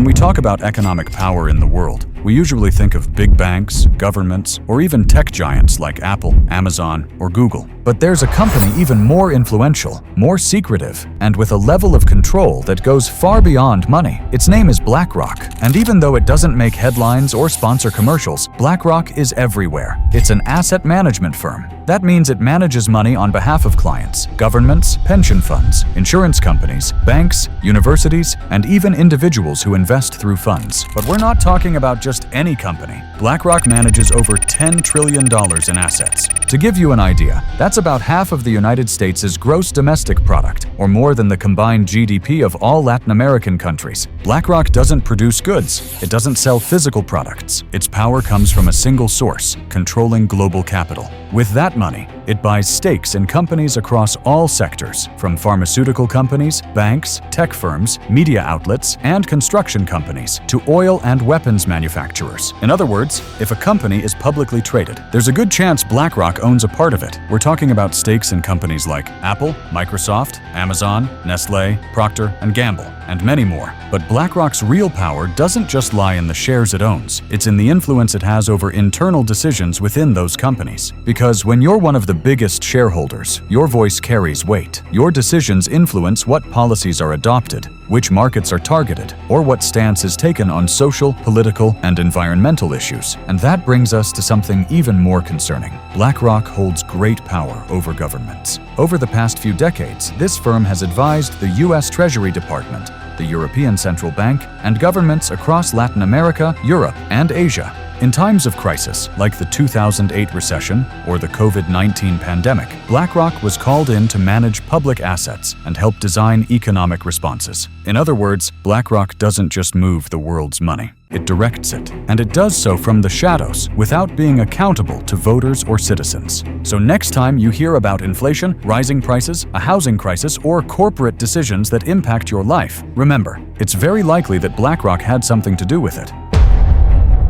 When we talk about economic power in the world, we usually think of big banks, governments, or even tech giants like Apple, Amazon, or Google. But there's a company even more influential, more secretive, and with a level of control that goes far beyond money. Its name is BlackRock, and even though it doesn't make headlines or sponsor commercials, BlackRock is everywhere. It's an asset management firm. That means it manages money on behalf of clients, governments, pension funds, insurance companies, banks, universities, and even individuals who invest through funds. But we're not talking about just any company. BlackRock manages over $10 trillion in assets. To give you an idea, that's about half of the United States' gross domestic product, or more than the combined GDP of all Latin American countries. BlackRock doesn't produce goods. It doesn't sell physical products. Its power comes from a single source, controlling global capital. With that money, it buys stakes in companies across all sectors, from pharmaceutical companies, banks, tech firms, media outlets, and construction companies, to oil and weapons manufacturers. In other words, if a company is publicly traded, there's a good chance BlackRock owns a part of it. We're talking about stakes in companies like Apple, Microsoft, Amazon, Nestlé, Procter & Gamble, and many more. But BlackRock's real power doesn't just lie in the shares it owns. It's in the influence it has over internal decisions within those companies. Because when you're one of the biggest shareholders, your voice carries weight. Your decisions influence what policies are adopted, which markets are targeted, or what stance is taken on social, political, and environmental issues. And that brings us to something even more concerning. BlackRock holds great power over governments. Over the past few decades, this firm has advised the U.S. Treasury Department, the European Central Bank, and governments across Latin America, Europe, and Asia. In times of crisis, like the 2008 recession or the COVID-19 pandemic, BlackRock was called in to manage public assets and help design economic responses. In other words, BlackRock doesn't just move the world's money. It directs it, and it does so from the shadows without being accountable to voters or citizens. So next time you hear about inflation, rising prices, a housing crisis, or corporate decisions that impact your life, remember, it's very likely that BlackRock had something to do with it.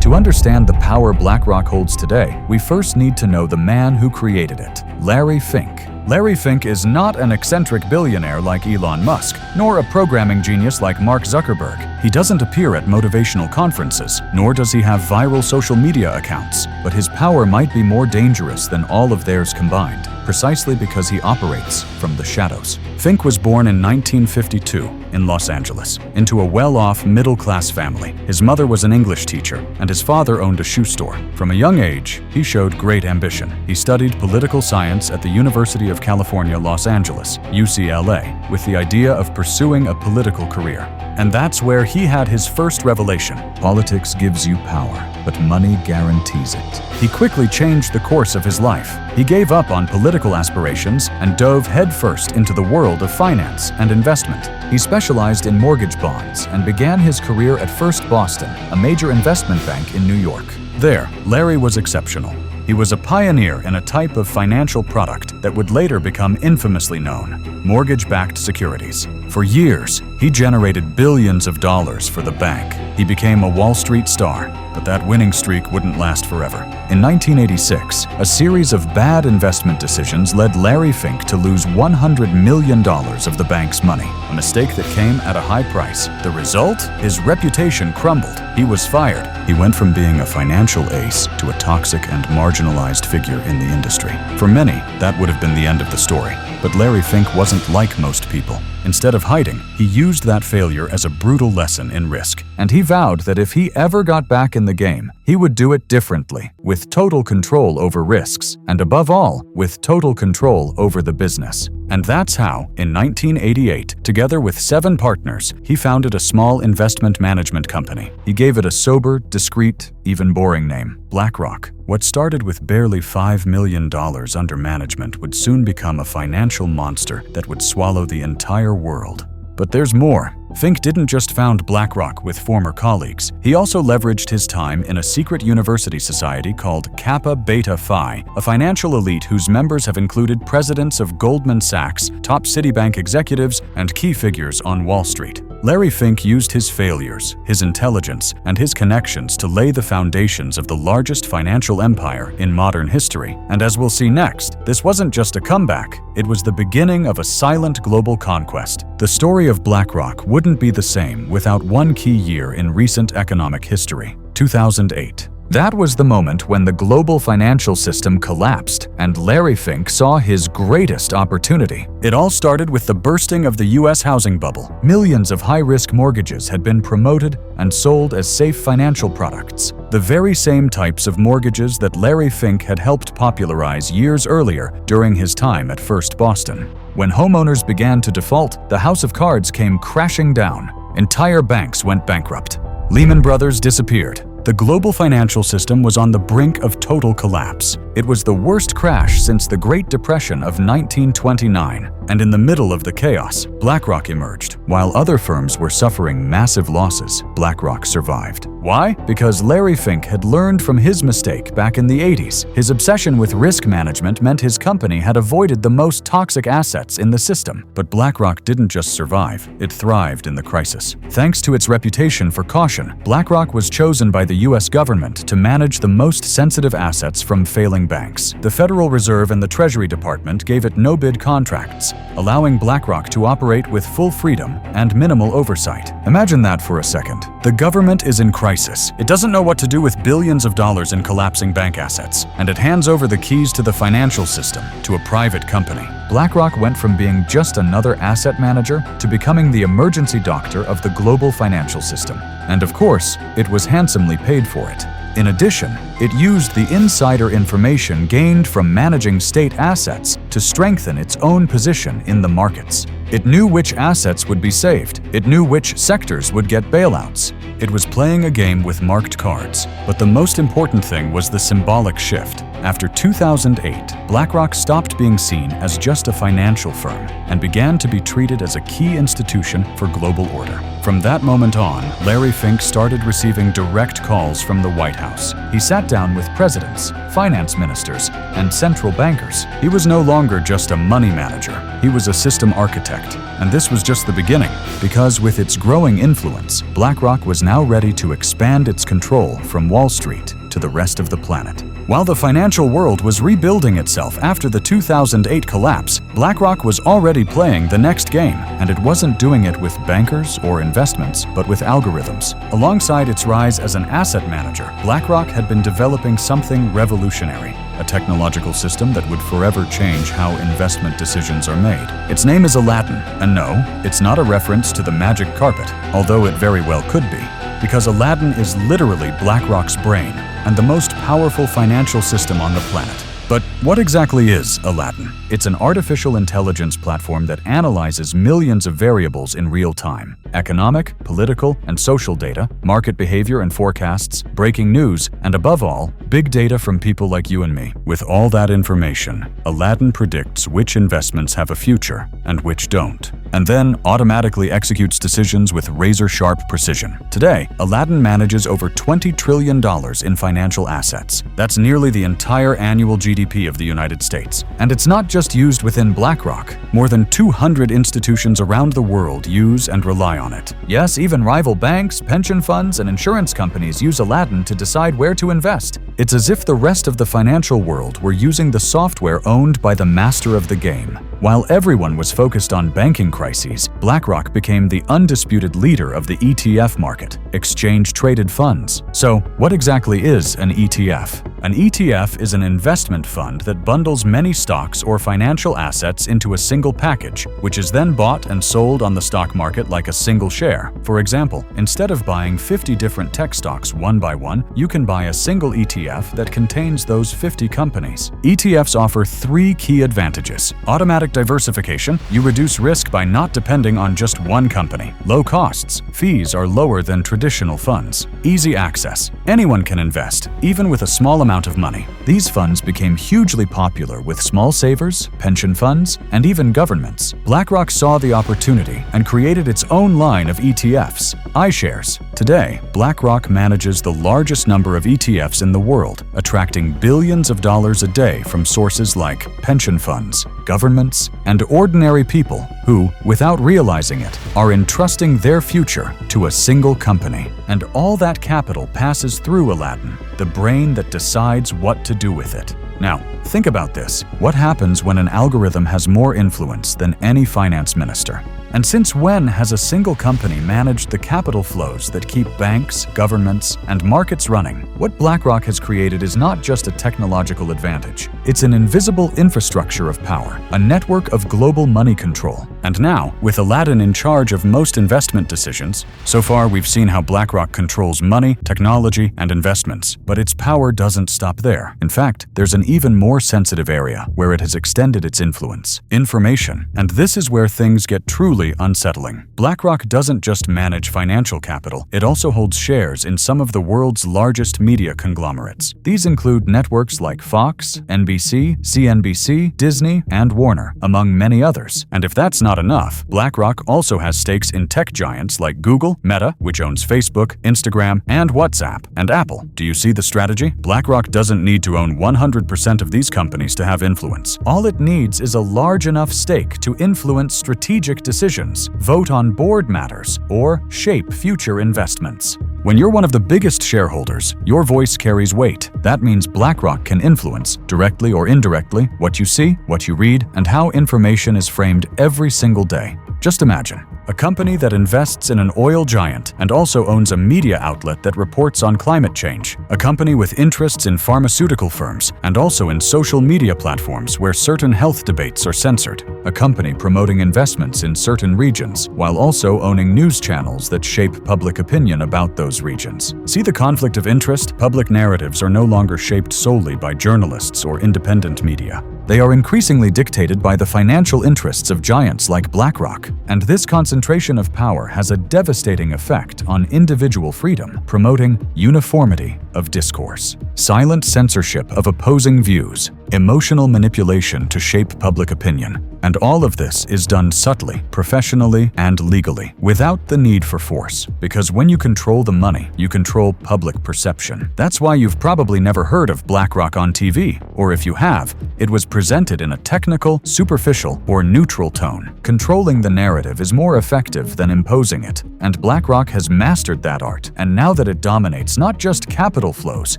To understand the power BlackRock holds today, we first need to know the man who created it, Larry Fink. Larry Fink is not an eccentric billionaire like Elon Musk, nor a programming genius like Mark Zuckerberg. He doesn't appear at motivational conferences, nor does he have viral social media accounts. But his power might be more dangerous than all of theirs combined, precisely because he operates from the shadows. Fink was born in 1952 in Los Angeles, into a well-off middle-class family. His mother was an English teacher, and his father owned a shoe store. From a young age, he showed great ambition. He studied political science at the University of California, Los Angeles, UCLA, with the idea of pursuing a political career. And that's where he had his first revelation. Politics gives you power, but money guarantees it. He quickly changed the course of his life. He gave up on political aspirations and dove headfirst into the world of finance and investment. He specialized in mortgage bonds and began his career at First Boston, a major investment bank in New York. There, Larry was exceptional. He was a pioneer in a type of financial product that would later become infamously known: mortgage-backed securities. For years, he generated billions of dollars for the bank. He became a Wall Street star, but that winning streak wouldn't last forever. In 1986, a series of bad investment decisions led Larry Fink to lose $100 million of the bank's money, a mistake that came at a high price. The result? His reputation crumbled. He was fired. He went from being a financial ace to a toxic and marginalized figure in the industry. For many, that would have been the end of the story. But Larry Fink wasn't like most people. Instead of hiding, he used that failure as a brutal lesson in risk. And he vowed that if he ever got back in the game, he would do it differently, with total control over risks, and above all, with total control over the business. And that's how, in 1988, together with 7 partners, he founded a small investment management company. He gave it a sober, discreet, even boring name: BlackRock. What started with barely $5 million under management would soon become a financial monster that would swallow the entire world. But there's more. Fink didn't just found BlackRock with former colleagues. He also leveraged his time in a secret university society called Kappa Beta Phi, a financial elite whose members have included presidents of Goldman Sachs, top Citibank executives, and key figures on Wall Street. Larry Fink used his failures, his intelligence, and his connections to lay the foundations of the largest financial empire in modern history. And as we'll see next, this wasn't just a comeback, it was the beginning of a silent global conquest. The story of BlackRock wouldn't be the same without one key year in recent economic history: 2008. That was the moment when the global financial system collapsed and Larry Fink saw his greatest opportunity. It all started with the bursting of the US housing bubble. Millions of high-risk mortgages had been promoted and sold as safe financial products, the very same types of mortgages that Larry Fink had helped popularize years earlier during his time at First Boston. When homeowners began to default, the house of cards came crashing down. Entire banks went bankrupt. Lehman Brothers disappeared. The global financial system was on the brink of total collapse. It was the worst crash since the Great Depression of 1929, and in the middle of the chaos, BlackRock emerged. While other firms were suffering massive losses, BlackRock survived. Why? Because Larry Fink had learned from his mistake back in the 80s. His obsession with risk management meant his company had avoided the most toxic assets in the system. But BlackRock didn't just survive, it thrived in the crisis. Thanks to its reputation for caution, BlackRock was chosen by the US government to manage the most sensitive assets from failing banks. The Federal Reserve and the Treasury Department gave it no-bid contracts, allowing BlackRock to operate with full freedom and minimal oversight. Imagine that for a second. The government is in crisis. It doesn't know what to do with billions of dollars in collapsing bank assets, and it hands over the keys to the financial system to a private company. BlackRock went from being just another asset manager to becoming the emergency doctor of the global financial system. And of course, it was handsomely paid for it. In addition, it used the insider information gained from managing state assets to strengthen its own position in the markets. It knew which assets would be saved. It knew which sectors would get bailouts. It was playing a game with marked cards. But the most important thing was the symbolic shift. After 2008, BlackRock stopped being seen as just a financial firm and began to be treated as a key institution for global order. From that moment on, Larry Fink started receiving direct calls from the White House. He sat down with presidents, finance ministers, and central bankers. He was no longer just a money manager. He was a system architect. And this was just the beginning, because with its growing influence, BlackRock was now ready to expand its control from Wall Street to the rest of the planet. While the financial world was rebuilding itself after the 2008 collapse, BlackRock was already playing the next game, and it wasn't doing it with bankers or investments, but with algorithms. Alongside its rise as an asset manager, BlackRock had been developing something revolutionary, a technological system that would forever change how investment decisions are made. Its name is Aladdin, and no, it's not a reference to the magic carpet, although it very well could be, because Aladdin is literally BlackRock's brain and the most powerful financial system on the planet. But what exactly is Aladdin? It's an artificial intelligence platform that analyzes millions of variables in real time: economic, political, and social data, market behavior and forecasts, breaking news, and above all, big data from people like you and me. With all that information, Aladdin predicts which investments have a future and which don't, and then automatically executes decisions with razor-sharp precision. Today, Aladdin manages over $20 trillion in financial assets. That's nearly the entire annual GDP of the United States. And it's not just used within BlackRock. More than 200 institutions around the world use and rely on it. Yes, even rival banks, pension funds, and insurance companies use Aladdin to decide where to invest. It's as if the rest of the financial world were using the software owned by the master of the game. While everyone was focused on banking crises, BlackRock became the undisputed leader of the ETF market, exchange-traded funds. So, what exactly is an ETF? An ETF is an investment fund that bundles many stocks or financial assets into a single package, which is then bought and sold on the stock market like a single share. For example, instead of buying 50 different tech stocks one by one, you can buy a single ETF that contains those 50 companies. ETFs offer three key advantages: automatic diversification, you reduce risk by not depending on just one company; low costs, fees are lower than traditional funds; easy access, anyone can invest, even with a small amount amount of money. These funds became hugely popular with small savers, pension funds, and even governments. BlackRock saw the opportunity and created its own line of ETFs, iShares. Today, BlackRock manages the largest number of ETFs in the world, attracting billions of dollars a day from sources like pension funds, governments, and ordinary people who, without realizing it, are entrusting their future to a single company. And all that capital passes through Aladdin, the brain that decides what to do with it. Now, think about this. What happens when an algorithm has more influence than any finance minister? And since when has a single company managed the capital flows that keep banks, governments, and markets running? What BlackRock has created is not just a technological advantage. It's an invisible infrastructure of power, a network of global money control. And now, with Aladdin in charge of most investment decisions, so far we've seen how BlackRock controls money, technology, and investments. But its power doesn't stop there. In fact, there's an even more sensitive area where it has extended its influence: information. And this is where things get truly unsettling. BlackRock doesn't just manage financial capital, it also holds shares in some of the world's largest media conglomerates. These include networks like Fox, NBC, CNBC, Disney, and Warner, among many others. And if that's not enough, BlackRock also has stakes in tech giants like Google, Meta, which owns Facebook, Instagram, and WhatsApp, and Apple. Do you see the strategy? BlackRock doesn't need to own 100% of these companies to have influence. All it needs is a large enough stake to influence strategic decisions, vote on board matters, or shape future investments. When you're one of the biggest shareholders, your voice carries weight. That means BlackRock can influence, directly or indirectly, what you see, what you read, and how information is framed every single day. Just imagine a company that invests in an oil giant and also owns a media outlet that reports on climate change, a company with interests in pharmaceutical firms and also in social media platforms where certain health debates are censored, a company promoting investments in certain regions while also owning news channels that shape public opinion about those regions. See the conflict of interest? Public narratives are no longer shaped solely by journalists or independent media. They are increasingly dictated by the financial interests of giants like BlackRock. And this concentration of power has a devastating effect on individual freedom, promoting uniformity of discourse, silent censorship of opposing views, emotional manipulation to shape public opinion. And all of this is done subtly, professionally, and legally, without the need for force. Because when you control the money, you control public perception. That's why you've probably never heard of BlackRock on TV, or if you have, it was presented in a technical, superficial, or neutral tone. Controlling the narrative is more effective than imposing it, and BlackRock has mastered that art. And now that it dominates not just capital flows,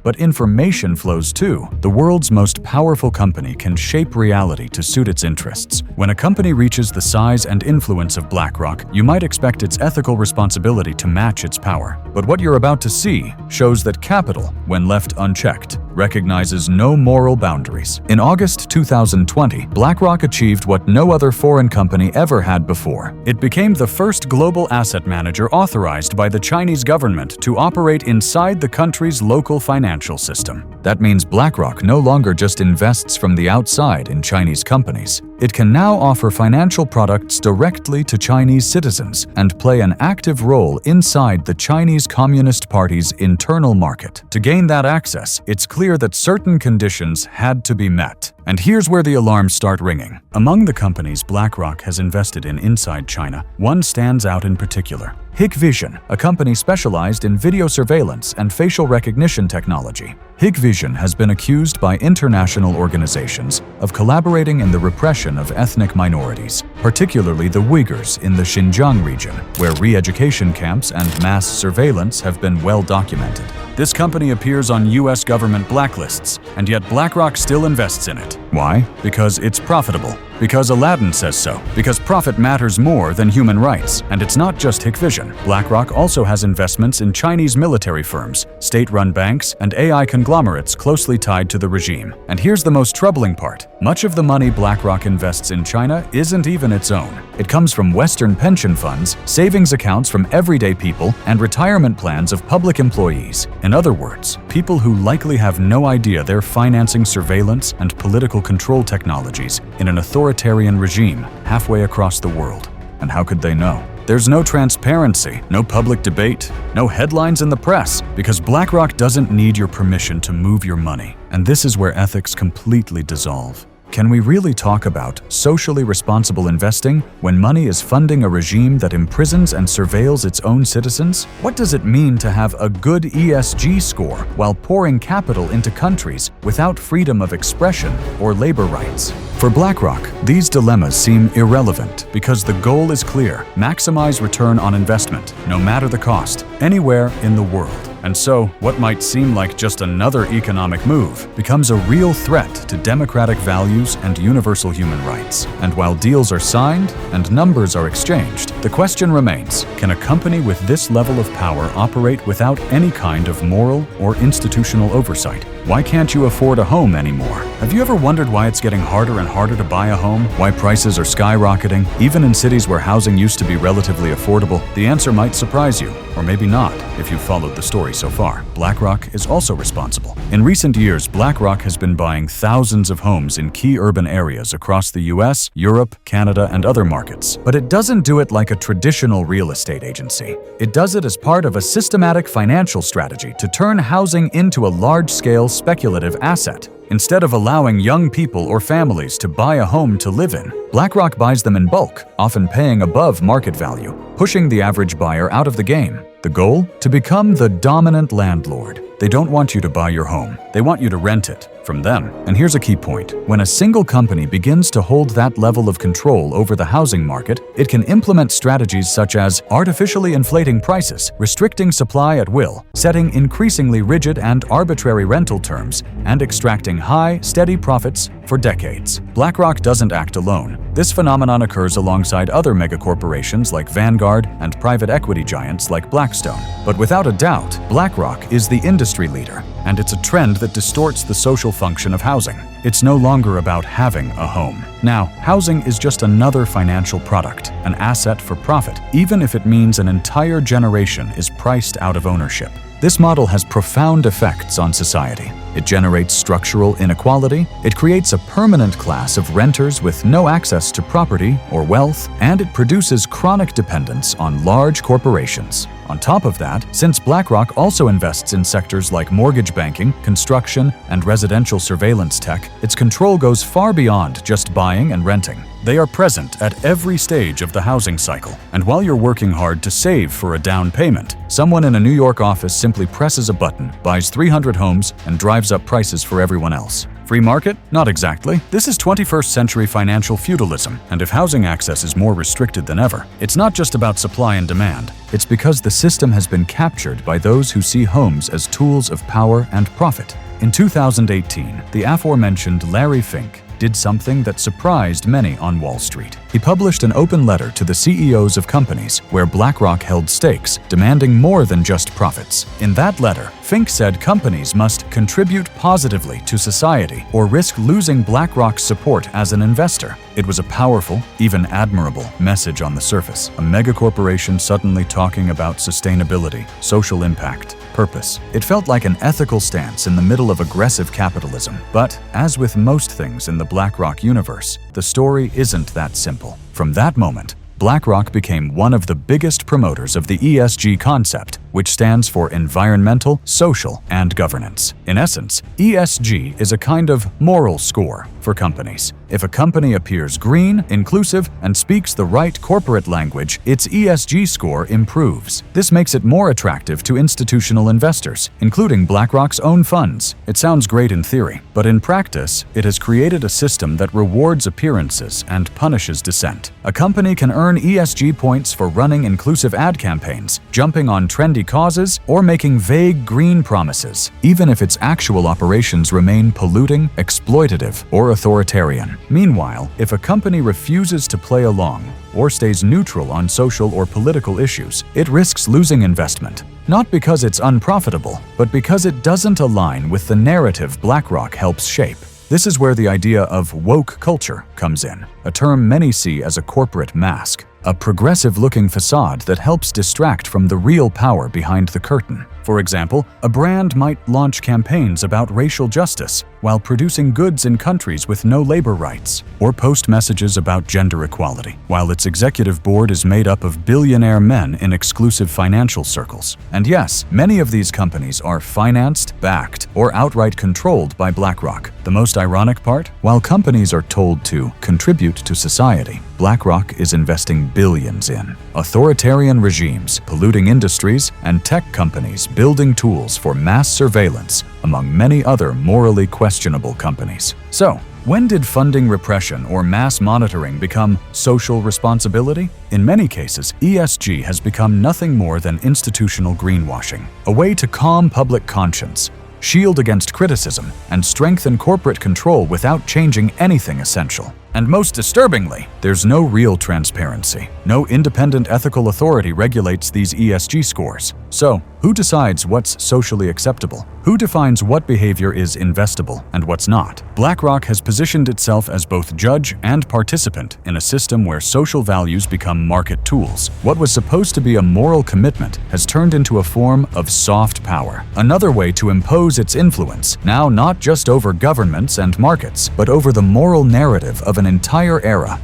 but information flows too, the world's most powerful company can shape reality to suit its interests. When a company reaches the size and influence of BlackRock, you might expect its ethical responsibility to match its power. But what you're about to see shows that capital, when left unchecked, recognizes no moral boundaries. In August 2020, BlackRock achieved what no other foreign company ever had before. It became the first global asset manager authorized by the Chinese government to operate inside the country's local financial system. That means BlackRock no longer just invests from the outside in Chinese companies. It can now offer financial products directly to Chinese citizens and play an active role inside the Chinese Communist Party's internal market. To gain that access, it's clear that certain conditions had to be met. And here's where the alarms start ringing. Among the companies BlackRock has invested in inside China, one stands out in particular: Hikvision, a company specialized in video surveillance and facial recognition technology. Hikvision has been accused by international organizations of collaborating in the repression of ethnic minorities, particularly the Uyghurs in the Xinjiang region, where re-education camps and mass surveillance have been well documented. This company appears on US government blacklists, and yet BlackRock still invests in it. Why? Because it's profitable. Because Aladdin says so. Because profit matters more than human rights. And it's not just Hikvision. BlackRock also has investments in Chinese military firms, state-run banks, and AI conglomerates closely tied to the regime. And here's the most troubling part. Much of the money BlackRock invests in China isn't even its own. It comes from Western pension funds, savings accounts from everyday people, and retirement plans of public employees. In other words, people who likely have no idea they're financing surveillance and political control technologies in an authoritarian regime halfway across the world. And how could they know? There's no transparency, no public debate, no headlines in the press, because BlackRock doesn't need your permission to move your money. And this is where ethics completely dissolve. Can we really talk about socially responsible investing when money is funding a regime that imprisons and surveils its own citizens? What does it mean to have a good ESG score while pouring capital into countries without freedom of expression or labor rights? For BlackRock, these dilemmas seem irrelevant because the goal is clear: maximize return on investment, no matter the cost, anywhere in the world. And so, what might seem like just another economic move becomes a real threat to democratic values and universal human rights. And while deals are signed and numbers are exchanged, the question remains: can a company with this level of power operate without any kind of moral or institutional oversight? Why can't you afford a home anymore? Have you ever wondered why it's getting harder and harder to buy a home? Why prices are skyrocketing, even in cities where housing used to be relatively affordable? The answer might surprise you, or maybe not, if you've followed the story so far. BlackRock is also responsible. In recent years, BlackRock has been buying thousands of homes in key urban areas across the US, Europe, Canada, and other markets. But it doesn't do it like a traditional real estate agency. It does it as part of a systematic financial strategy to turn housing into a large-scale speculative asset. Instead of allowing young people or families to buy a home to live in, BlackRock buys them in bulk, often paying above market value, pushing the average buyer out of the game. The goal? To become the dominant landlord. They don't want you to buy your home. They want you to rent it from them. And here's a key point. When a single company begins to hold that level of control over the housing market, it can implement strategies such as artificially inflating prices, restricting supply at will, setting increasingly rigid and arbitrary rental terms, and extracting high, steady profits for decades. BlackRock doesn't act alone. This phenomenon occurs alongside other megacorporations like Vanguard and private equity giants like Blackstone. But without a doubt, BlackRock is the industry leader, and it's a trend that distorts the social function of housing. It's no longer about having a home. Now, housing is just another financial product, an asset for profit, even if it means an entire generation is priced out of ownership. This model has profound effects on society. It generates structural inequality, it creates a permanent class of renters with no access to property or wealth, and it produces chronic dependence on large corporations. On top of that, since BlackRock also invests in sectors like mortgage banking, construction, and residential surveillance tech, its control goes far beyond just buying and renting. They are present at every stage of the housing cycle. And while you're working hard to save for a down payment, someone in a New York office simply presses a button, buys 300 homes, and drives up prices for everyone else. Free market? Not exactly. This is 21st century financial feudalism, and if housing access is more restricted than ever, it's not just about supply and demand. It's because the system has been captured by those who see homes as tools of power and profit. In 2018, the aforementioned Larry Fink did something that surprised many on Wall Street. He published an open letter to the CEOs of companies where BlackRock held stakes, demanding more than just profits. In that letter, Fink said companies must contribute positively to society or risk losing BlackRock's support as an investor. It was a powerful, even admirable, message on the surface. A megacorporation suddenly talking about sustainability, social impact, purpose. It felt like an ethical stance in the middle of aggressive capitalism. But, as with most things in the BlackRock universe, the story isn't that simple. From that moment, BlackRock became one of the biggest promoters of the ESG concept, which stands for environmental, social, and governance. In essence, ESG is a kind of moral score for companies. If a company appears green, inclusive, and speaks the right corporate language, its ESG score improves. This makes it more attractive to institutional investors, including BlackRock's own funds. It sounds great in theory, but in practice, it has created a system that rewards appearances and punishes dissent. A company can earn ESG points for running inclusive ad campaigns, jumping on trendy causes, or making vague green promises, even if its actual operations remain polluting, exploitative, or authoritarian. Meanwhile, if a company refuses to play along or stays neutral on social or political issues, it risks losing investment. Not because it's unprofitable, but because it doesn't align with the narrative BlackRock helps shape. This is where the idea of woke culture comes in, a term many see as a corporate mask. a progressive-looking facade that helps distract from the real power behind the curtain. For example, a brand might launch campaigns about racial justice while producing goods in countries with no labor rights, or post messages about gender equality, while its executive board is made up of billionaire men in exclusive financial circles. And yes, many of these companies are financed, backed, or outright controlled by BlackRock. The most ironic part? While companies are told to contribute to society, BlackRock is investing billions in authoritarian regimes, polluting industries, and tech companies building tools for mass surveillance, among many other morally questionable companies. So, when did funding repression or mass monitoring become social responsibility? In many cases, ESG has become nothing more than institutional greenwashing, a way to calm public conscience, shield against criticism, and strengthen corporate control without changing anything essential. And most disturbingly, there's no real transparency. No independent ethical authority regulates these ESG scores. So, who decides what's socially acceptable? Who defines what behavior is investable and what's not? BlackRock has positioned itself as both judge and participant in a system where social values become market tools. What was supposed to be a moral commitment has turned into a form of soft power, another way to impose its influence, now not just over governments and markets, but over the moral narrative of an entire era.